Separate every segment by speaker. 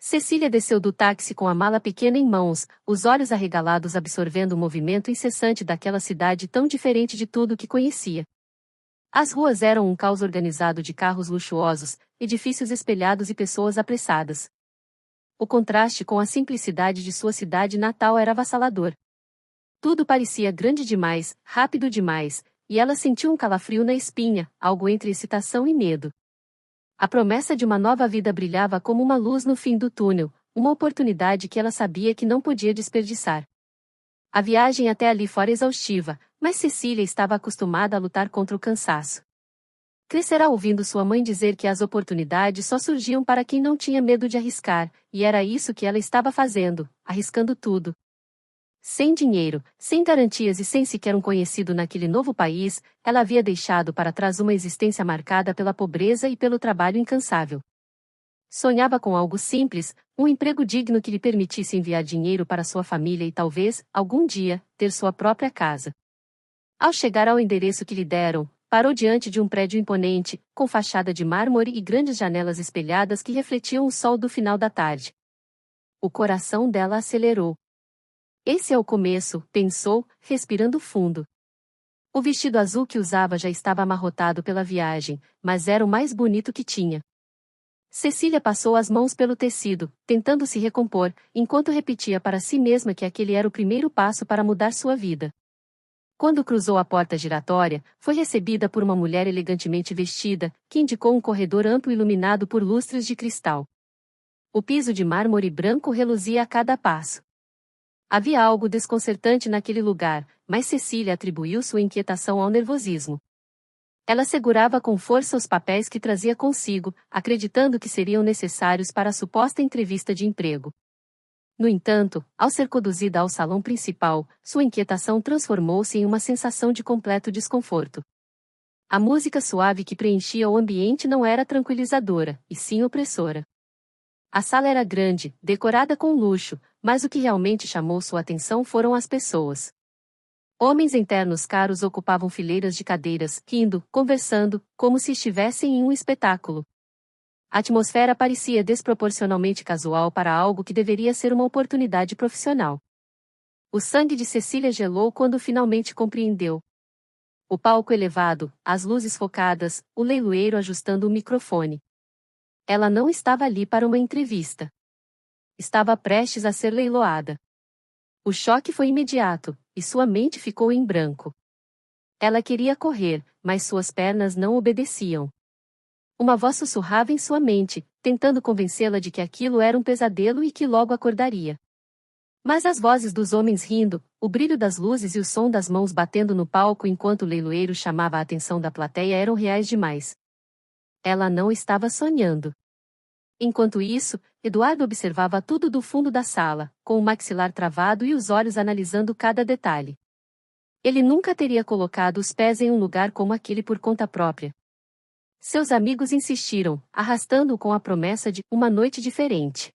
Speaker 1: Cecília desceu do táxi com a mala pequena em mãos, os olhos arregalados absorvendo o movimento incessante daquela cidade tão diferente de tudo que conhecia. As ruas eram um caos organizado de carros luxuosos, edifícios espelhados e pessoas apressadas. O contraste com a simplicidade de sua cidade natal era avassalador. Tudo parecia grande demais, rápido demais, e ela sentiu um calafrio na espinha, algo entre excitação e medo. A promessa de uma nova vida brilhava como uma luz no fim do túnel, uma oportunidade que ela sabia que não podia desperdiçar. A viagem até ali fora exaustiva, mas Cecília estava acostumada a lutar contra o cansaço. Crescerá ouvindo sua mãe dizer que as oportunidades só surgiam para quem não tinha medo de arriscar, e era isso que ela estava fazendo, arriscando tudo. Sem dinheiro, sem garantias e sem sequer um conhecido naquele novo país, ela havia deixado para trás uma existência marcada pela pobreza e pelo trabalho incansável. Sonhava com algo simples, um emprego digno que lhe permitisse enviar dinheiro para sua família e talvez, algum dia, ter sua própria casa. Ao chegar ao endereço que lhe deram, parou diante de um prédio imponente, com fachada de mármore e grandes janelas espelhadas que refletiam o sol do final da tarde. O coração dela acelerou. Esse é o começo, pensou, respirando fundo. O vestido azul que usava já estava amarrotado pela viagem, mas era o mais bonito que tinha. Cecília passou as mãos pelo tecido, tentando se recompor, enquanto repetia para si mesma que aquele era o primeiro passo para mudar sua vida. Quando cruzou a porta giratória, foi recebida por uma mulher elegantemente vestida, que indicou um corredor amplo iluminado por lustres de cristal. O piso de mármore branco reluzia a cada passo. Havia algo desconcertante naquele lugar, mas Cecília atribuiu sua inquietação ao nervosismo. Ela segurava com força os papéis que trazia consigo, acreditando que seriam necessários para a suposta entrevista de emprego. No entanto, ao ser conduzida ao salão principal, sua inquietação transformou-se em uma sensação de completo desconforto. A música suave que preenchia o ambiente não era tranquilizadora, e sim opressora. A sala era grande, decorada com luxo, mas o que realmente chamou sua atenção foram as pessoas. Homens em ternos caros ocupavam fileiras de cadeiras, rindo, conversando, como se estivessem em um espetáculo. A atmosfera parecia desproporcionalmente casual para algo que deveria ser uma oportunidade profissional. O sangue de Cecília gelou quando finalmente compreendeu. O palco elevado, as luzes focadas, o leiloeiro ajustando o microfone. Ela não estava ali para uma entrevista. Estava prestes a ser leiloada. O choque foi imediato, e sua mente ficou em branco. Ela queria correr, mas suas pernas não obedeciam. Uma voz sussurrava em sua mente, tentando convencê-la de que aquilo era um pesadelo e que logo acordaria. Mas as vozes dos homens rindo, o brilho das luzes e o som das mãos batendo no palco enquanto o leiloeiro chamava a atenção da plateia eram reais demais. Ela não estava sonhando. Enquanto isso, Eduardo observava tudo do fundo da sala, com o maxilar travado e os olhos analisando cada detalhe. Ele nunca teria colocado os pés em um lugar como aquele por conta própria. Seus amigos insistiram, arrastando-o com a promessa de uma noite diferente.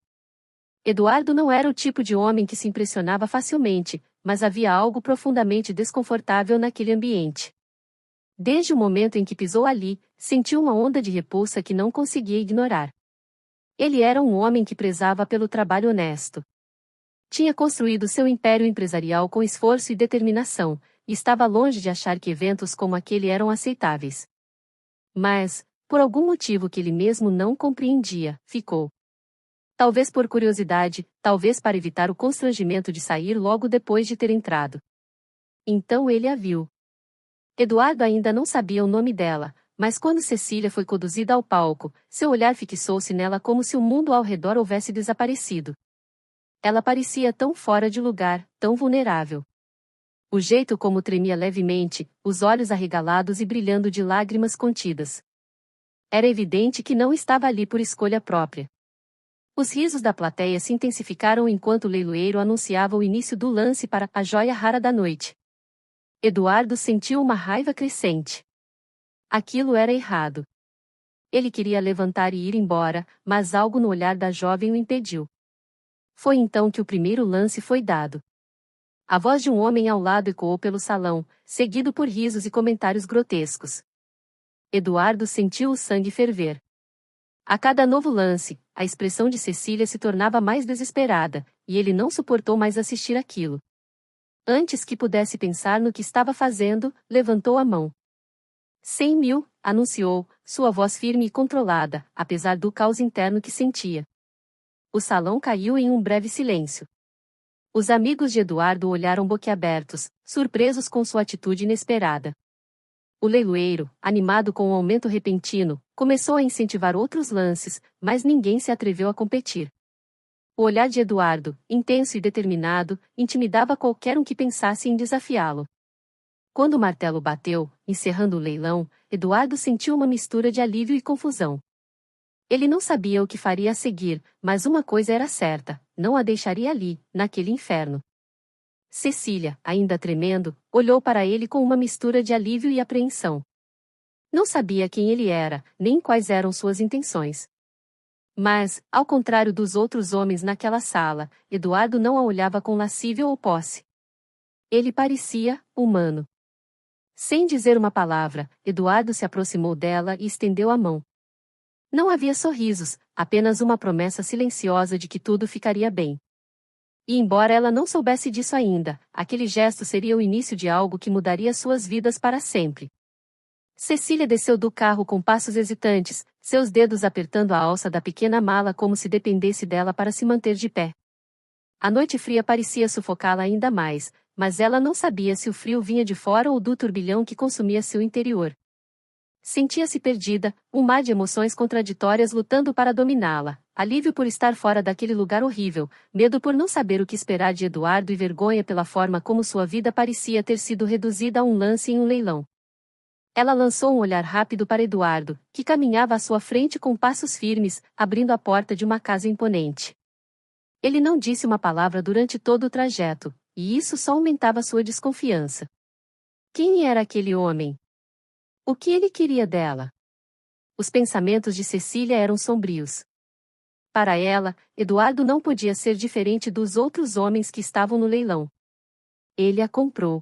Speaker 1: Eduardo não era o tipo de homem que se impressionava facilmente, mas havia algo profundamente desconfortável naquele ambiente. Desde o momento em que pisou ali, sentiu uma onda de repulsa que não conseguia ignorar. Ele era um homem que prezava pelo trabalho honesto. Tinha construído seu império empresarial com esforço e determinação, e estava longe de achar que eventos como aquele eram aceitáveis. Mas, por algum motivo que ele mesmo não compreendia, ficou. Talvez por curiosidade, talvez para evitar o constrangimento de sair logo depois de ter entrado. Então ele a viu. Eduardo ainda não sabia o nome dela, mas quando Cecília foi conduzida ao palco, seu olhar fixou-se nela como se o mundo ao redor houvesse desaparecido. Ela parecia tão fora de lugar, tão vulnerável. O jeito como tremia levemente, os olhos arregalados e brilhando de lágrimas contidas. Era evidente que não estava ali por escolha própria. Os risos da plateia se intensificaram enquanto o leiloeiro anunciava o início do lance para a joia rara da noite. Eduardo sentiu uma raiva crescente. Aquilo era errado. Ele queria levantar e ir embora, mas algo no olhar da jovem o impediu. Foi então que o primeiro lance foi dado. A voz de um homem ao lado ecoou pelo salão, seguido por risos e comentários grotescos. Eduardo sentiu o sangue ferver. A cada novo lance, a expressão de Cecília se tornava mais desesperada, e ele não suportou mais assistir aquilo. Antes que pudesse pensar no que estava fazendo, levantou a mão. 100.000, anunciou, sua voz firme e controlada, apesar do caos interno que sentia. O salão caiu em um breve silêncio. Os amigos de Eduardo olharam boquiabertos, surpresos com sua atitude inesperada. O leiloeiro, animado com o aumento repentino, começou a incentivar outros lances, mas ninguém se atreveu a competir. O olhar de Eduardo, intenso e determinado, intimidava qualquer um que pensasse em desafiá-lo. Quando o martelo bateu, encerrando o leilão, Eduardo sentiu uma mistura de alívio e confusão. Ele não sabia o que faria a seguir, mas uma coisa era certa: não a deixaria ali, naquele inferno. Cecília, ainda tremendo, olhou para ele com uma mistura de alívio e apreensão. Não sabia quem ele era, nem quais eram suas intenções. Mas, ao contrário dos outros homens naquela sala, Eduardo não a olhava com lascívia ou posse. Ele parecia humano. Sem dizer uma palavra, Eduardo se aproximou dela e estendeu a mão. Não havia sorrisos, apenas uma promessa silenciosa de que tudo ficaria bem. E embora ela não soubesse disso ainda, aquele gesto seria o início de algo que mudaria suas vidas para sempre. Cecília desceu do carro com passos hesitantes, seus dedos apertando a alça da pequena mala como se dependesse dela para se manter de pé. A noite fria parecia sufocá-la ainda mais, mas ela não sabia se o frio vinha de fora ou do turbilhão que consumia seu interior. Sentia-se perdida, um mar de emoções contraditórias lutando para dominá-la, alívio por estar fora daquele lugar horrível, medo por não saber o que esperar de Eduardo e vergonha pela forma como sua vida parecia ter sido reduzida a um lance em um leilão. Ela lançou um olhar rápido para Eduardo, que caminhava à sua frente com passos firmes, abrindo a porta de uma casa imponente. Ele não disse uma palavra durante todo o trajeto, e isso só aumentava sua desconfiança. Quem era aquele homem? O que ele queria dela? Os pensamentos de Cecília eram sombrios. Para ela, Eduardo não podia ser diferente dos outros homens que estavam no leilão. Ele a comprou.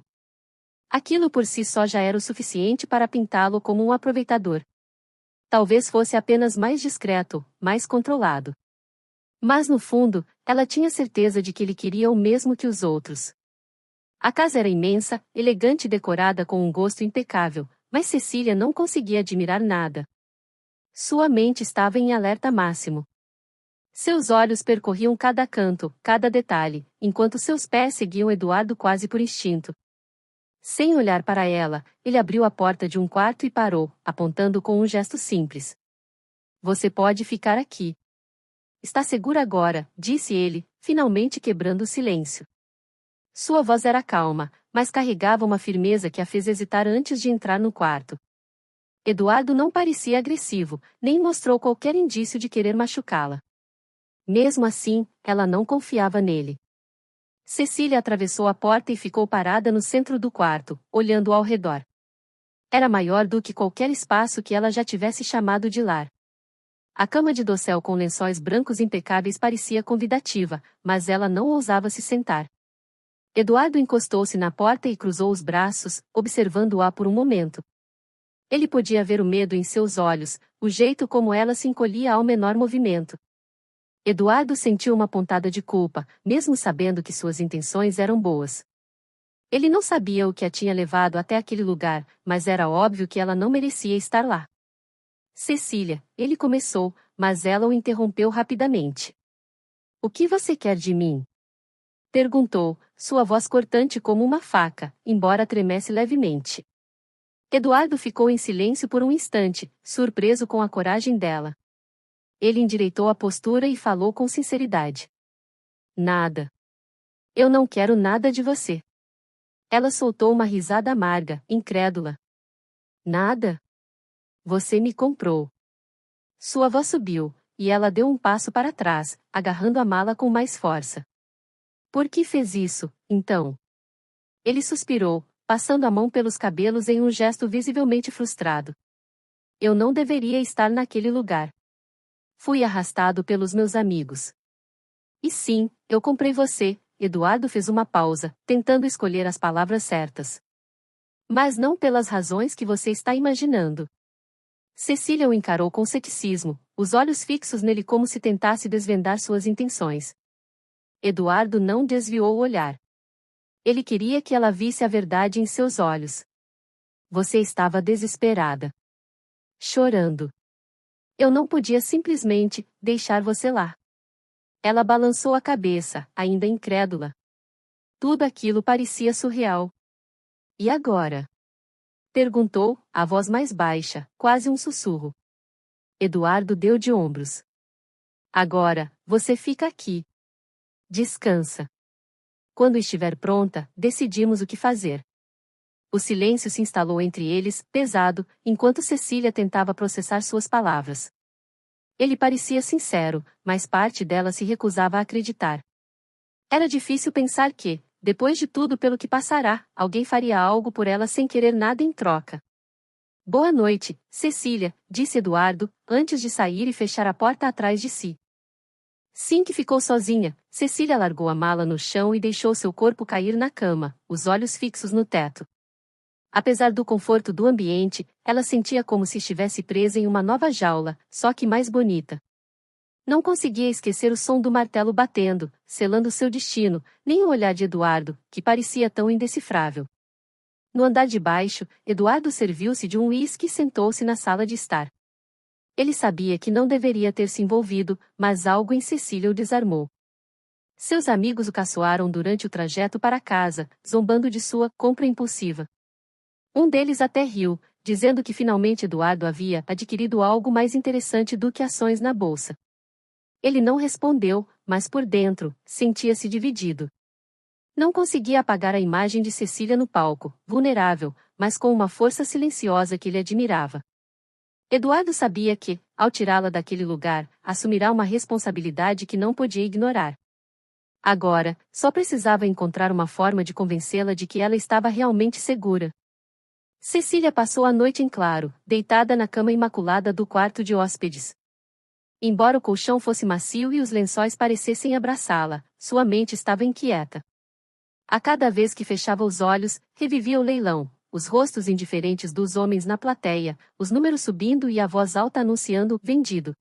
Speaker 1: Aquilo por si só já era o suficiente para pintá-lo como um aproveitador. Talvez fosse apenas mais discreto, mais controlado. Mas no fundo, ela tinha certeza de que ele queria o mesmo que os outros. A casa era imensa, elegante e decorada com um gosto impecável, mas Cecília não conseguia admirar nada. Sua mente estava em alerta máximo. Seus olhos percorriam cada canto, cada detalhe, enquanto seus pés seguiam Eduardo quase por instinto. Sem olhar para ela, ele abriu a porta de um quarto e parou, apontando com um gesto simples. Você pode ficar aqui. Está segura agora, disse ele, finalmente quebrando o silêncio. Sua voz era calma, mas carregava uma firmeza que a fez hesitar antes de entrar no quarto. Eduardo não parecia agressivo, nem mostrou qualquer indício de querer machucá-la. Mesmo assim, ela não confiava nele. Cecília atravessou a porta e ficou parada no centro do quarto, olhando ao redor. Era maior do que qualquer espaço que ela já tivesse chamado de lar. A cama de dossel com lençóis brancos impecáveis parecia convidativa, mas ela não ousava se sentar. Eduardo encostou-se na porta e cruzou os braços, observando-a por um momento. Ele podia ver o medo em seus olhos, o jeito como ela se encolhia ao menor movimento. Eduardo sentiu uma pontada de culpa, mesmo sabendo que suas intenções eram boas. Ele não sabia o que a tinha levado até aquele lugar, mas era óbvio que ela não merecia estar lá. Cecília, ele começou, mas ela o interrompeu rapidamente. O que você quer de mim? Perguntou, sua voz cortante como uma faca, embora tremesse levemente. Eduardo ficou em silêncio por um instante, surpreso com a coragem dela. Ele endireitou a postura e falou com sinceridade. Nada. Eu não quero nada de você. Ela soltou uma risada amarga, incrédula. Nada? Você me comprou. Sua voz subiu, e ela deu um passo para trás, agarrando a mala com mais força. Por que fez isso, então? Ele suspirou, passando a mão pelos cabelos em um gesto visivelmente frustrado. Eu não deveria estar naquele lugar. Fui arrastado pelos meus amigos. E sim, eu comprei você. Eduardo fez uma pausa, tentando escolher as palavras certas. Mas não pelas razões que você está imaginando. Cecília o encarou com ceticismo, os olhos fixos nele como se tentasse desvendar suas intenções. Eduardo não desviou o olhar. Ele queria que ela visse a verdade em seus olhos. Você estava desesperada. Chorando. Eu não podia simplesmente deixar você lá. Ela balançou a cabeça, ainda incrédula. Tudo aquilo parecia surreal. E agora? Perguntou, a voz mais baixa, quase um sussurro. Eduardo deu de ombros. Agora, você fica aqui. Descansa. Quando estiver pronta, decidimos o que fazer. O silêncio se instalou entre eles, pesado, enquanto Cecília tentava processar suas palavras. Ele parecia sincero, mas parte dela se recusava a acreditar. Era difícil pensar que, depois de tudo pelo que passará, alguém faria algo por ela sem querer nada em troca. Boa noite, Cecília, disse Eduardo, antes de sair e fechar a porta atrás de si. Sim que ficou sozinha, Cecília largou a mala no chão e deixou seu corpo cair na cama, os olhos fixos no teto. Apesar do conforto do ambiente, ela sentia como se estivesse presa em uma nova jaula, só que mais bonita. Não conseguia esquecer o som do martelo batendo, selando seu destino, nem o olhar de Eduardo, que parecia tão indecifrável. No andar de baixo, Eduardo serviu-se de um uísque e sentou-se na sala de estar. Ele sabia que não deveria ter se envolvido, mas algo em Cecília o desarmou. Seus amigos o caçoaram durante o trajeto para casa, zombando de sua compra impulsiva. Um deles até riu, dizendo que finalmente Eduardo havia adquirido algo mais interessante do que ações na bolsa. Ele não respondeu, mas por dentro, sentia-se dividido. Não conseguia apagar a imagem de Cecília no palco, vulnerável, mas com uma força silenciosa que lhe admirava. Eduardo sabia que, ao tirá-la daquele lugar, assumirá uma responsabilidade que não podia ignorar. Agora, só precisava encontrar uma forma de convencê-la de que ela estava realmente segura. Cecília passou a noite em claro, deitada na cama imaculada do quarto de hóspedes. Embora o colchão fosse macio e os lençóis parecessem abraçá-la, sua mente estava inquieta. A cada vez que fechava os olhos, revivia o leilão, os rostos indiferentes dos homens na plateia, os números subindo e a voz alta anunciando vendido.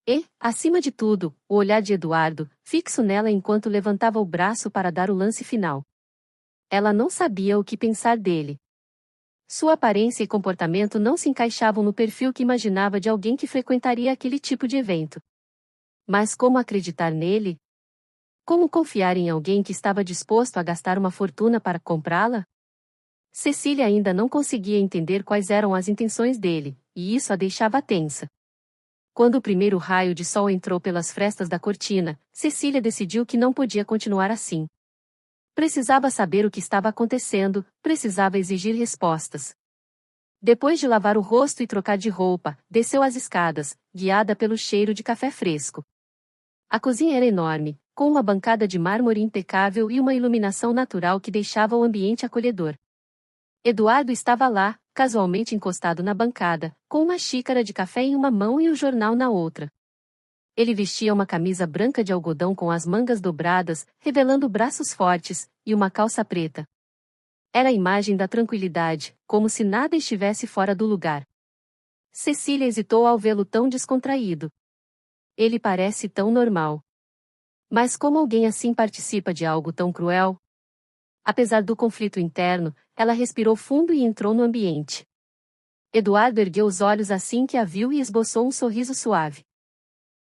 Speaker 1: E, acima de tudo, o olhar de Eduardo, fixo nela enquanto levantava o braço para dar o lance final. Ela não sabia o que pensar dele. Sua aparência e comportamento não se encaixavam no perfil que imaginava de alguém que frequentaria aquele tipo de evento. Mas como acreditar nele? Como confiar em alguém que estava disposto a gastar uma fortuna para comprá-la? Cecília ainda não conseguia entender quais eram as intenções dele, e isso a deixava tensa. Quando o primeiro raio de sol entrou pelas frestas da cortina, Cecília decidiu que não podia continuar assim. Precisava saber o que estava acontecendo, precisava exigir respostas. Depois de lavar o rosto e trocar de roupa, desceu as escadas, guiada pelo cheiro de café fresco. A cozinha era enorme, com uma bancada de mármore impecável e uma iluminação natural que deixava o ambiente acolhedor. Eduardo estava lá, casualmente encostado na bancada, com uma xícara de café em uma mão e o jornal na outra. Ele vestia uma camisa branca de algodão com as mangas dobradas, revelando braços fortes, e uma calça preta. Era a imagem da tranquilidade, como se nada estivesse fora do lugar. Cecília hesitou ao vê-lo tão descontraído. Ele parece tão normal. Mas como alguém assim participa de algo tão cruel? Apesar do conflito interno, ela respirou fundo e entrou no ambiente. Eduardo ergueu os olhos assim que a viu e esboçou um sorriso suave.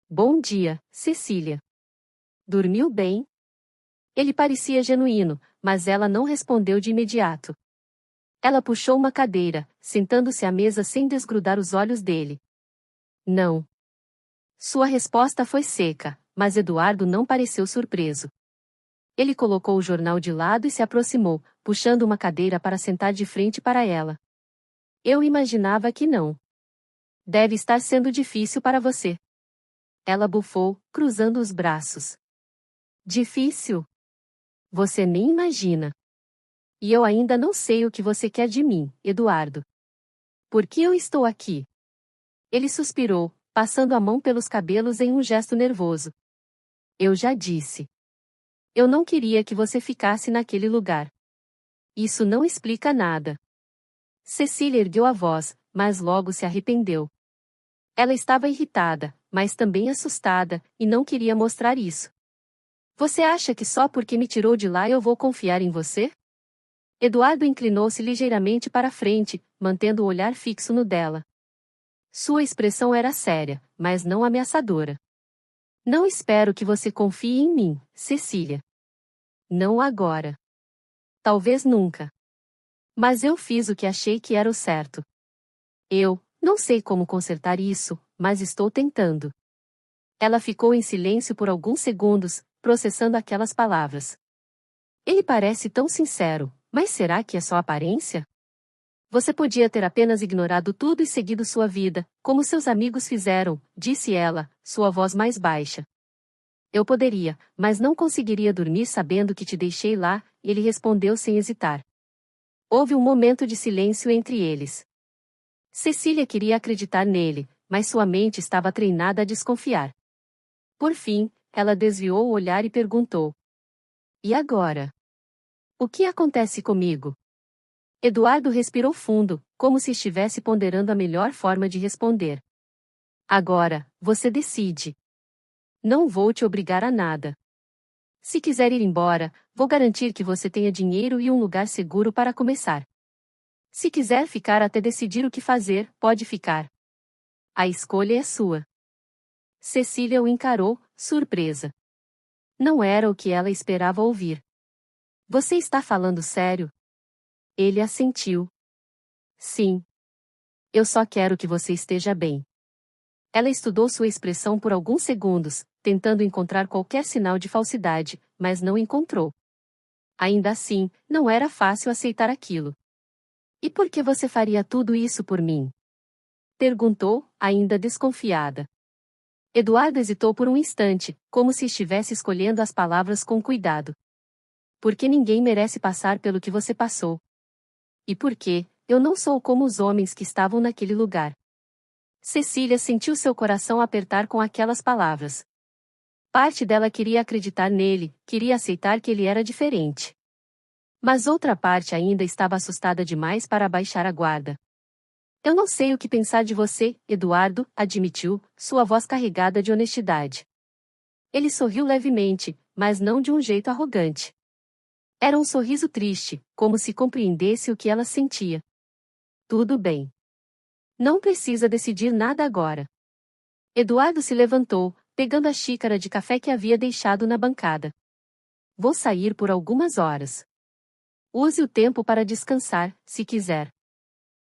Speaker 1: Bom dia, Cecília. Dormiu bem? Ele parecia genuíno, mas ela não respondeu de imediato. Ela puxou uma cadeira, sentando-se à mesa sem desgrudar os olhos dele. Não. Sua resposta foi seca, mas Eduardo não pareceu surpreso. Ele colocou o jornal de lado e se aproximou, puxando uma cadeira para sentar de frente para ela. Eu imaginava que não. Deve estar sendo difícil para você. Ela bufou, cruzando os braços. Difícil? Você nem imagina. E eu ainda não sei o que você quer de mim, Eduardo. Por que eu estou aqui? Ele suspirou, passando a mão pelos cabelos em um gesto nervoso. Eu já disse. Eu não queria que você ficasse naquele lugar. Isso não explica nada. Cecília ergueu a voz, mas logo se arrependeu. Ela estava irritada, mas também assustada, e não queria mostrar isso. Você acha que só porque me tirou de lá eu vou confiar em você? Eduardo inclinou-se ligeiramente para a frente, mantendo o olhar fixo no dela. Sua expressão era séria, mas não ameaçadora. Não espero que você confie em mim, Cecília. Não agora. Talvez nunca. Mas eu fiz o que achei que era o certo. Eu não sei como consertar isso, mas estou tentando. Ela ficou em silêncio por alguns segundos, processando aquelas palavras. Ele parece tão sincero, mas será que é só aparência? Você podia ter apenas ignorado tudo e seguido sua vida, como seus amigos fizeram, disse ela, sua voz mais baixa. Eu poderia, mas não conseguiria dormir sabendo que te deixei lá, ele respondeu sem hesitar. Houve um momento de silêncio entre eles. Cecília queria acreditar nele, mas sua mente estava treinada a desconfiar. Por fim, ela desviou o olhar e perguntou: E agora? O que acontece comigo? Eduardo respirou fundo, como se estivesse ponderando a melhor forma de responder. Agora, você decide. Não vou te obrigar a nada. Se quiser ir embora, vou garantir que você tenha dinheiro e um lugar seguro para começar. Se quiser ficar até decidir o que fazer, pode ficar. A escolha é sua. Cecília o encarou, surpresa. Não era o que ela esperava ouvir. Você está falando sério? Ele assentiu. Sim. Eu só quero que você esteja bem. Ela estudou sua expressão por alguns segundos, tentando encontrar qualquer sinal de falsidade, mas não encontrou. Ainda assim, não era fácil aceitar aquilo. E por que você faria tudo isso por mim? Perguntou, ainda desconfiada. Eduardo hesitou por um instante, como se estivesse escolhendo as palavras com cuidado. Porque ninguém merece passar pelo que você passou. E porque eu não sou como os homens que estavam naquele lugar. Cecília sentiu seu coração apertar com aquelas palavras. Parte dela queria acreditar nele, queria aceitar que ele era diferente. Mas outra parte ainda estava assustada demais para abaixar a guarda. Eu não sei o que pensar de você, Eduardo, admitiu, sua voz carregada de honestidade. Ele sorriu levemente, mas não de um jeito arrogante. Era um sorriso triste, como se compreendesse o que ela sentia. Tudo bem. Não precisa decidir nada agora. Eduardo se levantou, pegando a xícara de café que havia deixado na bancada. Vou sair por algumas horas. Use o tempo para descansar, se quiser.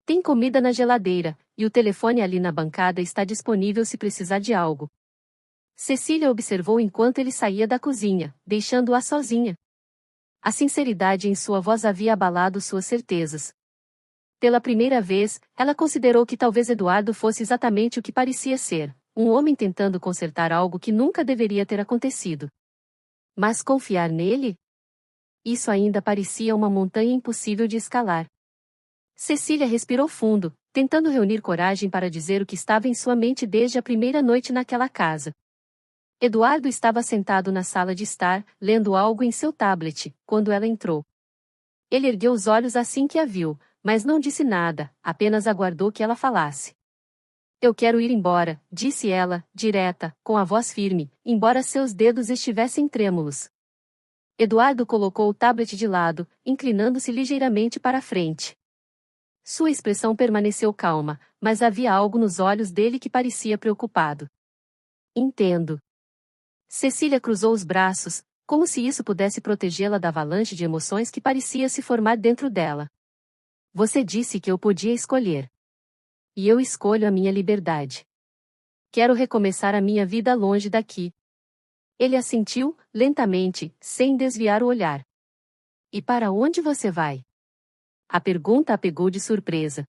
Speaker 1: Tem comida na geladeira, e o telefone ali na bancada está disponível se precisar de algo. Cecília observou enquanto ele saía da cozinha, deixando-a sozinha. A sinceridade em sua voz havia abalado suas certezas. Pela primeira vez, ela considerou que talvez Eduardo fosse exatamente o que parecia ser, um homem tentando consertar algo que nunca deveria ter acontecido. Mas confiar nele? Isso ainda parecia uma montanha impossível de escalar. Cecília respirou fundo, tentando reunir coragem para dizer o que estava em sua mente desde a primeira noite naquela casa. Eduardo estava sentado na sala de estar, lendo algo em seu tablet, quando ela entrou. Ele ergueu os olhos assim que a viu, mas não disse nada, apenas aguardou que ela falasse. Eu quero ir embora, disse ela, direta, com a voz firme, embora seus dedos estivessem trêmulos. Eduardo colocou o tablet de lado, inclinando-se ligeiramente para a frente. Sua expressão permaneceu calma, mas havia algo nos olhos dele que parecia preocupado. Entendo. Cecília cruzou os braços, como se isso pudesse protegê-la da avalanche de emoções que parecia se formar dentro dela. Você disse que eu podia escolher. E eu escolho a minha liberdade. Quero recomeçar a minha vida longe daqui. Ele assentiu, lentamente, sem desviar o olhar. E para onde você vai? A pergunta a pegou de surpresa.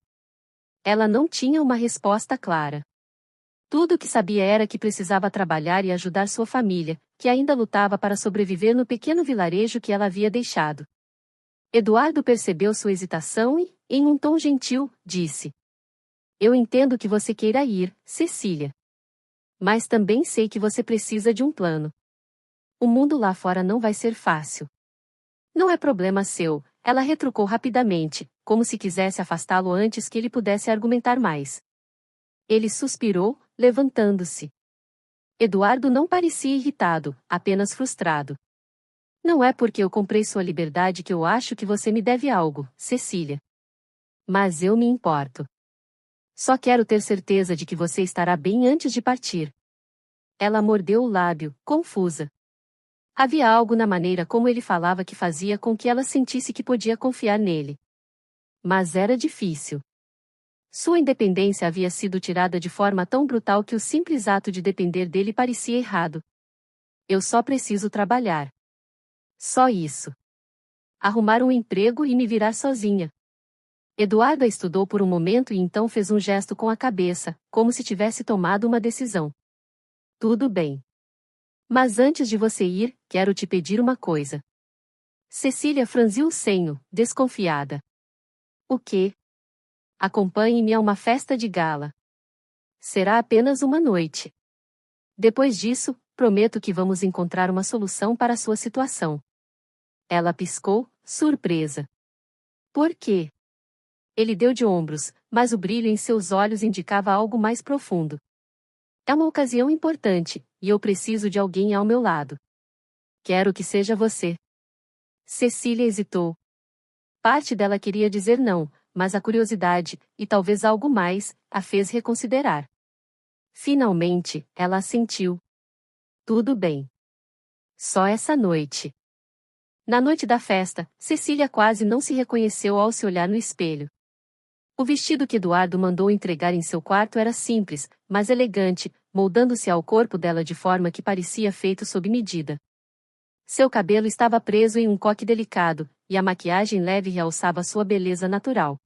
Speaker 1: Ela não tinha uma resposta clara. Tudo o que sabia era que precisava trabalhar e ajudar sua família, que ainda lutava para sobreviver no pequeno vilarejo que ela havia deixado. Eduardo percebeu sua hesitação e, em um tom gentil, disse: Eu entendo que você queira ir, Cecília. Mas também sei que você precisa de um plano. O mundo lá fora não vai ser fácil. Não é problema seu, ela retrucou rapidamente, como se quisesse afastá-lo antes que ele pudesse argumentar mais. Ele suspirou, levantando-se. Eduardo não parecia irritado, apenas frustrado. Não é porque eu comprei sua liberdade que eu acho que você me deve algo, Cecília. Mas eu me importo. Só quero ter certeza de que você estará bem antes de partir. Ela mordeu o lábio, confusa. Havia algo na maneira como ele falava que fazia com que ela sentisse que podia confiar nele. Mas era difícil. Sua independência havia sido tirada de forma tão brutal que o simples ato de depender dele parecia errado. Eu só preciso trabalhar. Só isso. Arrumar um emprego e me virar sozinha. Eduardo a estudou por um momento e então fez um gesto com a cabeça, como se tivesse tomado uma decisão. Tudo bem. Mas antes de você ir, quero te pedir uma coisa. Cecília franziu o senho, desconfiada. O quê? Acompanhe-me a uma festa de gala. Será apenas uma noite. Depois disso, prometo que vamos encontrar uma solução para a sua situação. Ela piscou, surpresa. Por quê? Ele deu de ombros, mas o brilho em seus olhos indicava algo mais profundo. É uma ocasião importante, e eu preciso de alguém ao meu lado. Quero que seja você. Cecília hesitou. Parte dela queria dizer não, mas a curiosidade, e talvez algo mais, a fez reconsiderar. Finalmente, ela assentiu. Tudo bem. Só essa noite. Na noite da festa, Cecília quase não se reconheceu ao se olhar no espelho. O vestido que Eduardo mandou entregar em seu quarto era simples, mas elegante, moldando-se ao corpo dela de forma que parecia feito sob medida. Seu cabelo estava preso em um coque delicado, e a maquiagem leve realçava sua beleza natural.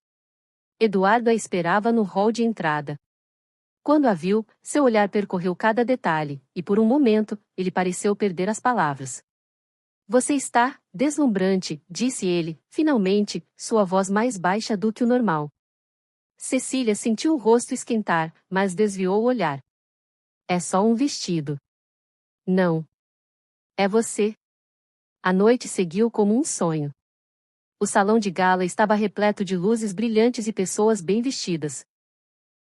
Speaker 1: Eduardo a esperava no hall de entrada. Quando a viu, seu olhar percorreu cada detalhe, e por um momento, ele pareceu perder as palavras. Você está deslumbrante, disse ele, finalmente, sua voz mais baixa do que o normal. Cecília sentiu o rosto esquentar, mas desviou o olhar. É só um vestido. Não. É você. A noite seguiu como um sonho. O salão de gala estava repleto de luzes brilhantes e pessoas bem vestidas.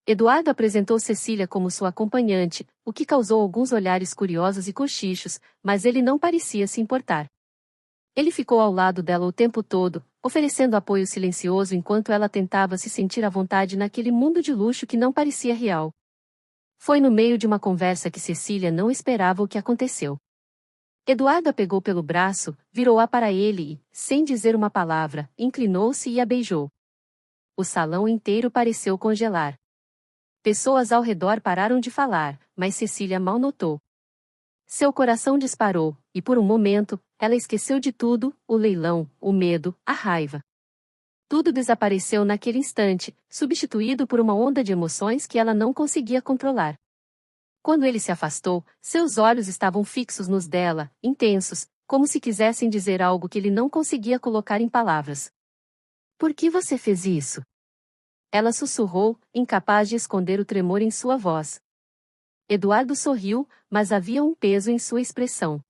Speaker 1: Eduardo apresentou Cecília como sua acompanhante, o que causou alguns olhares curiosos e cochichos, mas ele não parecia se importar. Ele ficou ao lado dela o tempo todo, oferecendo apoio silencioso enquanto ela tentava se sentir à vontade naquele mundo de luxo que não parecia real. Foi no meio de uma conversa que Cecília não esperava o que aconteceu. Eduardo a pegou pelo braço, virou-a para ele e, sem dizer uma palavra, inclinou-se e a beijou. O salão inteiro pareceu congelar. Pessoas ao redor pararam de falar, mas Cecília mal notou. Seu coração disparou, e por um momento, ela esqueceu de tudo, o leilão, o medo, a raiva. Tudo desapareceu naquele instante, substituído por uma onda de emoções que ela não conseguia controlar. Quando ele se afastou, seus olhos estavam fixos nos dela, intensos, como se quisessem dizer algo que ele não conseguia colocar em palavras. Por que você fez isso? Ela sussurrou, incapaz de esconder o tremor em sua voz. Eduardo sorriu, mas havia um peso em sua expressão.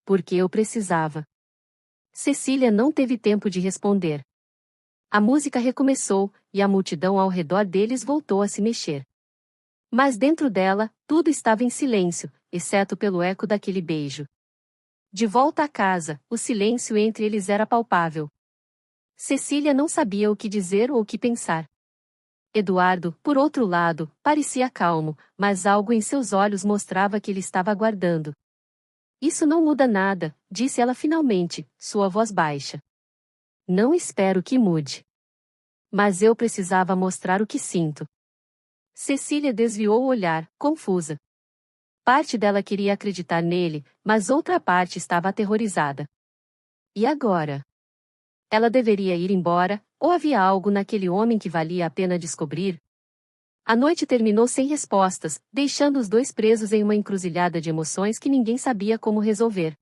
Speaker 1: Porque eu precisava. Cecília não teve tempo de responder. A música recomeçou, e a multidão ao redor deles voltou a se mexer. Mas dentro dela, tudo estava em silêncio, exceto pelo eco daquele beijo. De volta à casa, o silêncio entre eles era palpável. Cecília não sabia o que dizer ou o que pensar. Eduardo, por outro lado, parecia calmo, mas algo em seus olhos mostrava que ele estava aguardando. Isso não muda nada, disse ela finalmente, sua voz baixa. Não espero que mude. Mas eu precisava mostrar o que sinto. Cecília desviou o olhar, confusa. Parte dela queria acreditar nele, mas outra parte estava aterrorizada. E agora? Ela deveria ir embora, ou havia algo naquele homem que valia a pena descobrir? A noite terminou sem respostas, deixando os dois presos em uma encruzilhada de emoções que ninguém sabia como resolver.